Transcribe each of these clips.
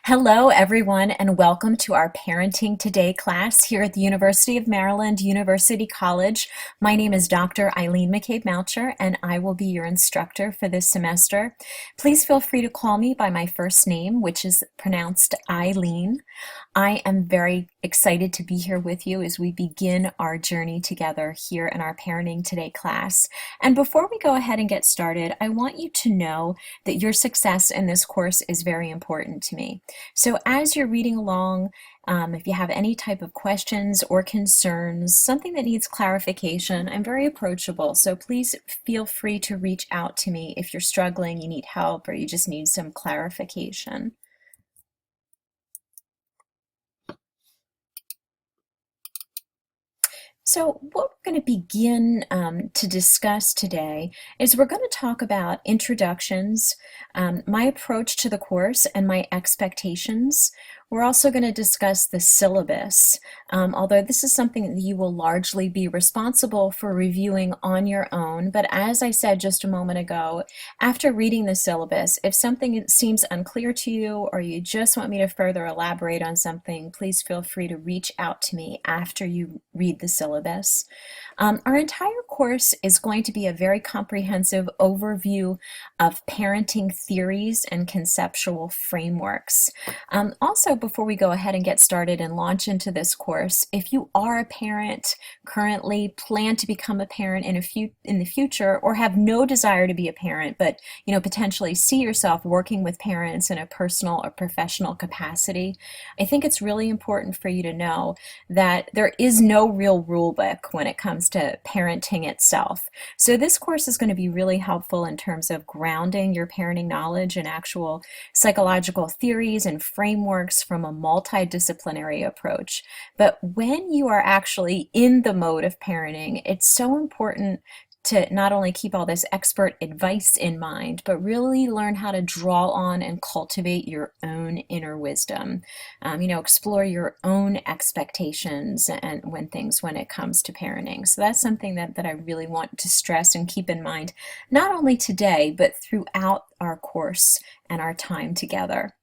Hello, everyone, and welcome to our Parenting Today class here at the University of Maryland, University College. My name is Dr. Eileen McCabe-Maucher, and I will be your instructor for this semester. Please feel free to call me by my first name, which is pronounced Eileen. I am very excited to be here with you as we begin our journey together here in our Parenting Today class. And before we go ahead and get started, I want you to know that your success in this course is very important to me. So as you're reading along, if you have any type of questions or concerns, something that needs clarification, I'm very approachable. So please feel free to reach out to me if you're struggling, you need help, or you just need some clarification. So what we're going to begin to discuss today is we're going to talk about introductions, my approach to the course, and my expectations. We're also going to discuss the syllabus, although this is something that you will largely be responsible for reviewing on your own. But as I said just a moment ago, after reading the syllabus, if something seems unclear to you or you just want me to further elaborate on something, please feel free to reach out to me after you read the syllabus. Our entire course is going to be a very comprehensive overview of parenting theories and conceptual frameworks. Also, before we go ahead and get started and launch into this course, if you are a parent, currently plan to become a parent in the future, or have no desire to be a parent, but potentially see yourself working with parents in a personal or professional capacity, I think it's really important for you to know that there is no real rule book when it comes to parenting itself. So this course is going to be really helpful in terms of grounding your parenting knowledge in actual psychological theories and frameworks from a multidisciplinary approach. But when you are actually in the mode of parenting, it's so important to not only keep all this expert advice in mind, but really learn how to draw on and cultivate your own inner wisdom. Explore your own expectations and when it comes to parenting. So that's something that I really want to stress and keep in mind, not only today, but throughout our course and our time together.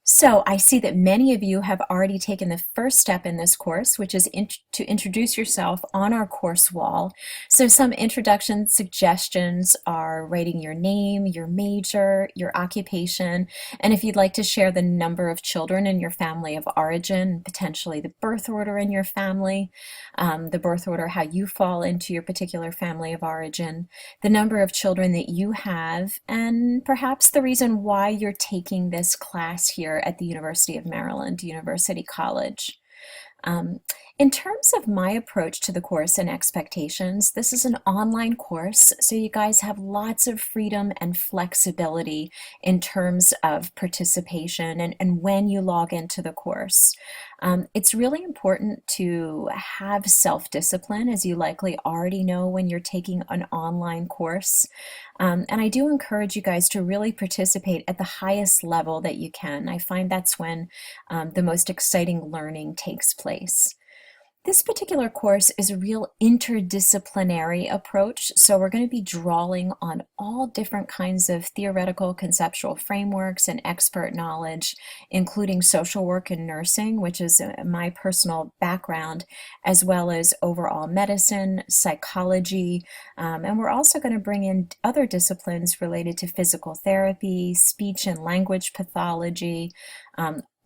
So I see that many of you have already taken the first step in this course, which is to introduce yourself on our course wall. So some introduction suggestions are writing your name, your major, your occupation, and if you'd like to share the number of children in your family of origin, potentially the birth order in your family, the birth order, how you fall into your particular family of origin, the number of children that you have, and perhaps the reason why you're taking this class here at the University of Maryland, University College. In terms of my approach to the course and expectations, this is an online course, so you guys have lots of freedom and flexibility in terms of participation and when you log into the course. It's really important to have self-discipline, as you likely already know when you're taking an online course. And I do encourage you guys to really participate at the highest level that you can. I find that's when the most exciting learning takes place. This particular course is a real interdisciplinary approach, so we're going to be drawing on all different kinds of theoretical conceptual frameworks and expert knowledge, including social work and nursing, which is my personal background, as well as overall medicine, psychology, and we're also going to bring in other disciplines related to physical therapy, speech and language pathology.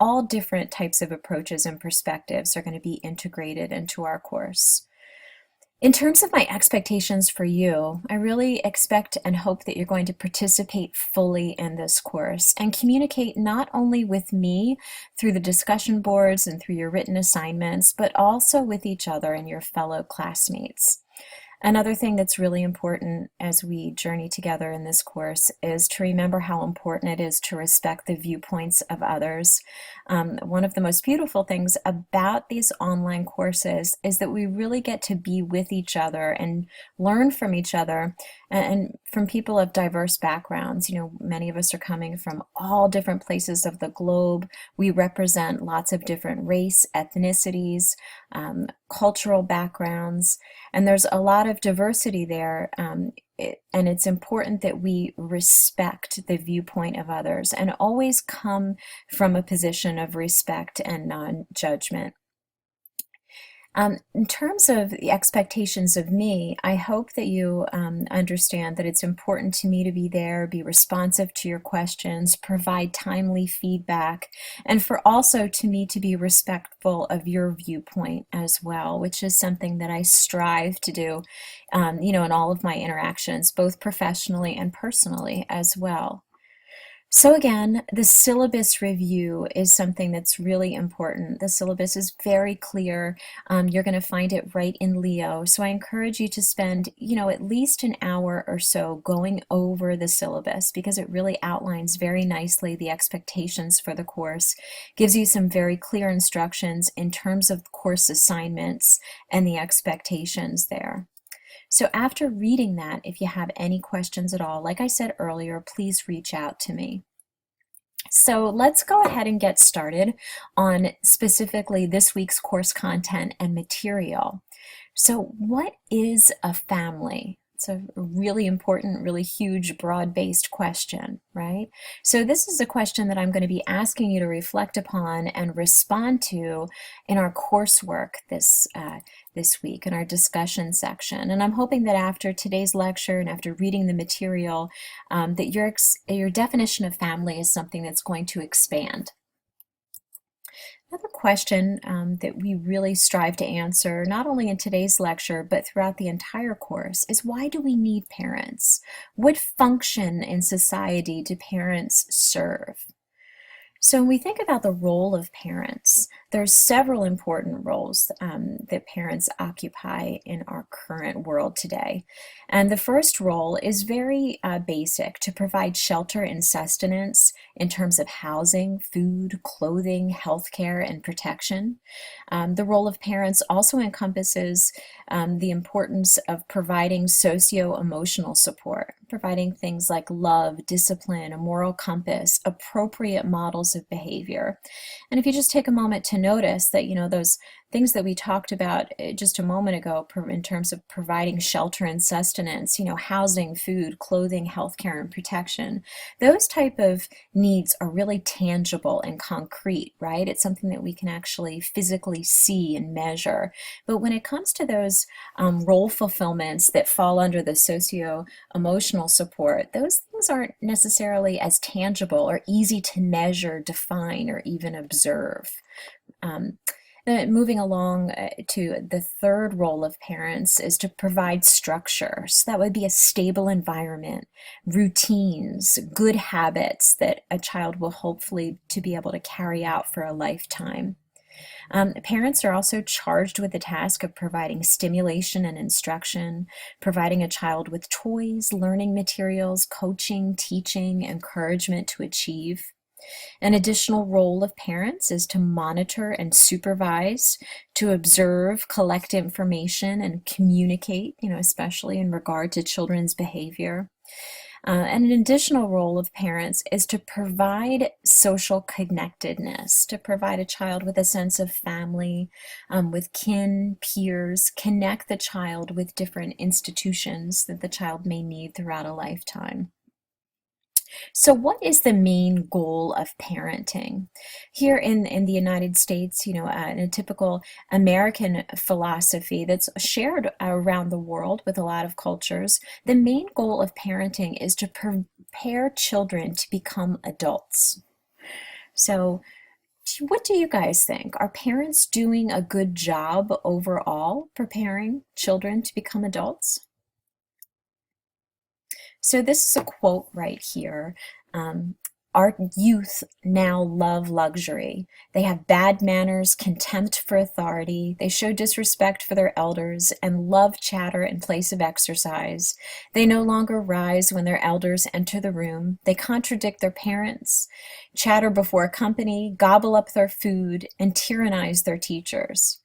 All different types of approaches and perspectives are going to be integrated into our course. In terms of my expectations for you, I really expect and hope that you're going to participate fully in this course and communicate not only with me through the discussion boards and through your written assignments, but also with each other and your fellow classmates. Another thing that's really important as we journey together in this course is to remember how important it is to respect the viewpoints of others. One of the most beautiful things about these online courses is that we really get to be with each other and learn from each other and from people of diverse backgrounds. Many of us are coming from all different places of the globe. We represent lots of different race, ethnicities, cultural backgrounds, and there's a lot of diversity there, and it's important that we respect the viewpoint of others and always come from a position of respect and non-judgment. In terms of the expectations of me, I hope that you understand that it's important to me to be there, be responsive to your questions, provide timely feedback, and for also to me to be respectful of your viewpoint as well, which is something that I strive to do, in all of my interactions, both professionally and personally as well. So again, the syllabus review is something that's really important. The syllabus is very clear. You're going to find it right in Leo. So I encourage you to spend, at least an hour or so going over the syllabus because it really outlines very nicely the expectations for the course, gives you some very clear instructions in terms of course assignments and the expectations there. So after reading that, if you have any questions at all, like I said earlier, please reach out to me. So let's go ahead and get started on specifically this week's course content and material. So what is a family? It's a really important, really huge, broad-based question, right? So this is a question that I'm going to be asking you to reflect upon and respond to in our coursework this week in our discussion section. And I'm hoping that after today's lecture and after reading the material, that your definition of family is something that's going to expand. Another question that we really strive to answer, not only in today's lecture, but throughout the entire course, is why do we need parents? What function in society do parents serve? So when we think about the role of parents, there's several important roles that parents occupy in our current world today. And the first role is very basic, to provide shelter and sustenance in terms of housing, food, clothing, healthcare, and protection. The role of parents also encompasses the importance of providing socio-emotional support, providing things like love, discipline, a moral compass, appropriate models of behavior. And if you just take a moment to notice that, those things that we talked about just a moment ago in terms of providing shelter and sustenance, housing, food, clothing, healthcare, and protection, those type of needs are really tangible and concrete, right? It's something that we can actually physically see and measure. But when it comes to those role fulfillments that fall under the socio-emotional support, those things aren't necessarily as tangible or easy to measure, define, or even observe. Moving along to the third role of parents is to provide structure. So that would be a stable environment, routines, good habits that a child will hopefully to be able to carry out for a lifetime. Parents are also charged with the task of providing stimulation and instruction, providing a child with toys, learning materials, coaching, teaching, encouragement to achieve. An additional role of parents is to monitor and supervise, to observe, collect information, and communicate, especially in regard to children's behavior. And an additional role of parents is to provide social connectedness, to provide a child with a sense of family, with kin, peers, connect the child with different institutions that the child may need throughout a lifetime. So what is the main goal of parenting? Here in the United States, in a typical American philosophy that's shared around the world with a lot of cultures, the main goal of parenting is to prepare children to become adults. So what do you guys think? Are parents doing a good job overall preparing children to become adults? So this is a quote right here. Our youth now love luxury. They have bad manners, contempt for authority. They show disrespect for their elders and love chatter in place of exercise. They no longer rise when their elders enter the room. They contradict their parents, chatter before company, gobble up their food, and tyrannize their teachers.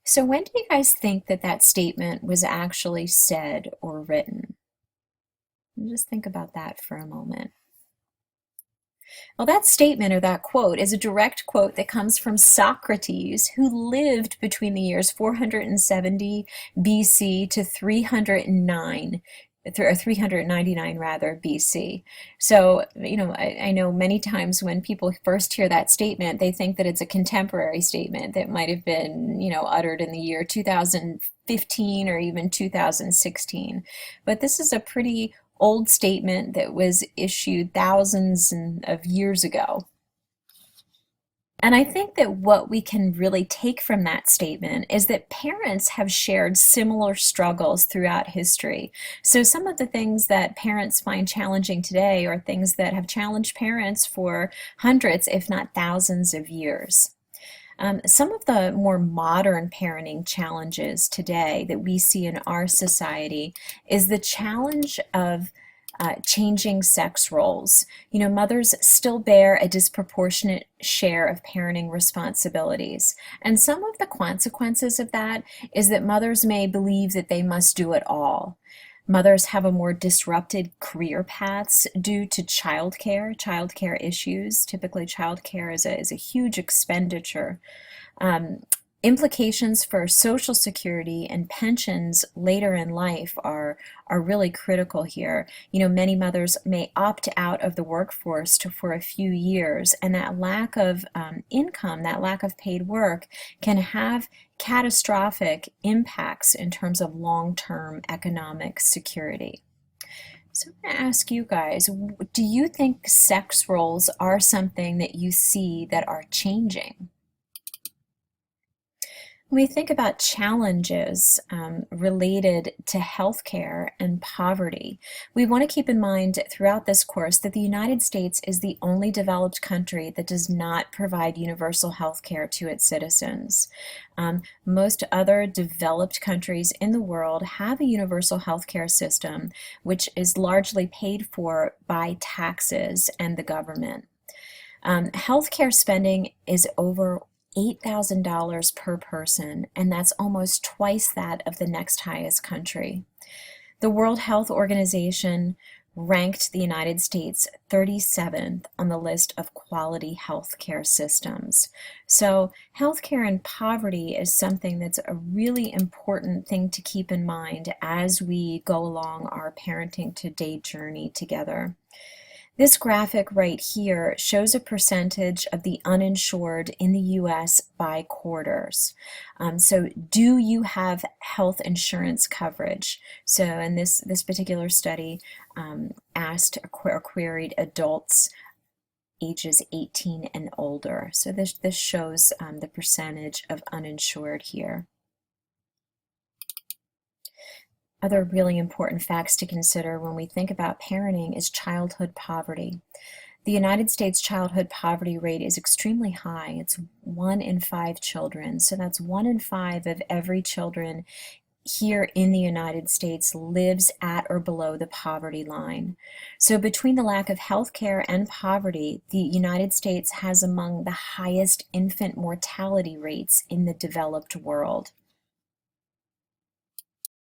So when do you guys think that statement was actually said or written? Just think about that for a moment. Well, that statement or that quote is a direct quote that comes from Socrates, who lived between the years 470 BC to 309, or 399 rather, BC. So, I know many times when people first hear that statement, they think that it's a contemporary statement that might have been, uttered in the year 2015 or even 2016. But this is a pretty old statement that was issued thousands of years ago. And I think that what we can really take from that statement is that parents have shared similar struggles throughout history. So some of the things that parents find challenging today are things that have challenged parents for hundreds, if not thousands of years. Some of the more modern parenting challenges today that we see in our society is the challenge of changing sex roles. Mothers still bear a disproportionate share of parenting responsibilities. And some of the consequences of that is that mothers may believe that they must do it all. Mothers have a more disrupted career paths due to childcare issues. Typically, childcare is a huge expenditure. Um, Implications for Social Security and pensions later in life are really critical here. Many mothers may opt out of the workforce for a few years, and that lack of income, that lack of paid work, can have catastrophic impacts in terms of long-term economic security. So I'm going to ask you guys, do you think sex roles are something that you see that are changing? When we think about challenges related to healthcare and poverty, we want to keep in mind throughout this course that the United States is the only developed country that does not provide universal healthcare to its citizens. Most other developed countries in the world have a universal healthcare system, which is largely paid for by taxes and the government. Healthcare spending is over $8,000 per person, and that's almost twice that of the next highest country. The World Health Organization ranked the United States 37th on the list of quality healthcare systems. So healthcare and poverty is something that's a really important thing to keep in mind as we go along our parenting today journey together. This graphic right here shows a percentage of the uninsured in the U.S. by quarters. So do you have health insurance coverage? So in this particular study asked or queried adults ages 18 and older. So this shows the percentage of uninsured here. Other really important facts to consider when we think about parenting is childhood poverty. The United States childhood poverty rate is extremely high. It's 1 in 5 children. So that's 1 in 5 of every children here in the United States lives at or below the poverty line. So between the lack of health care and poverty, the United States has among the highest infant mortality rates in the developed world.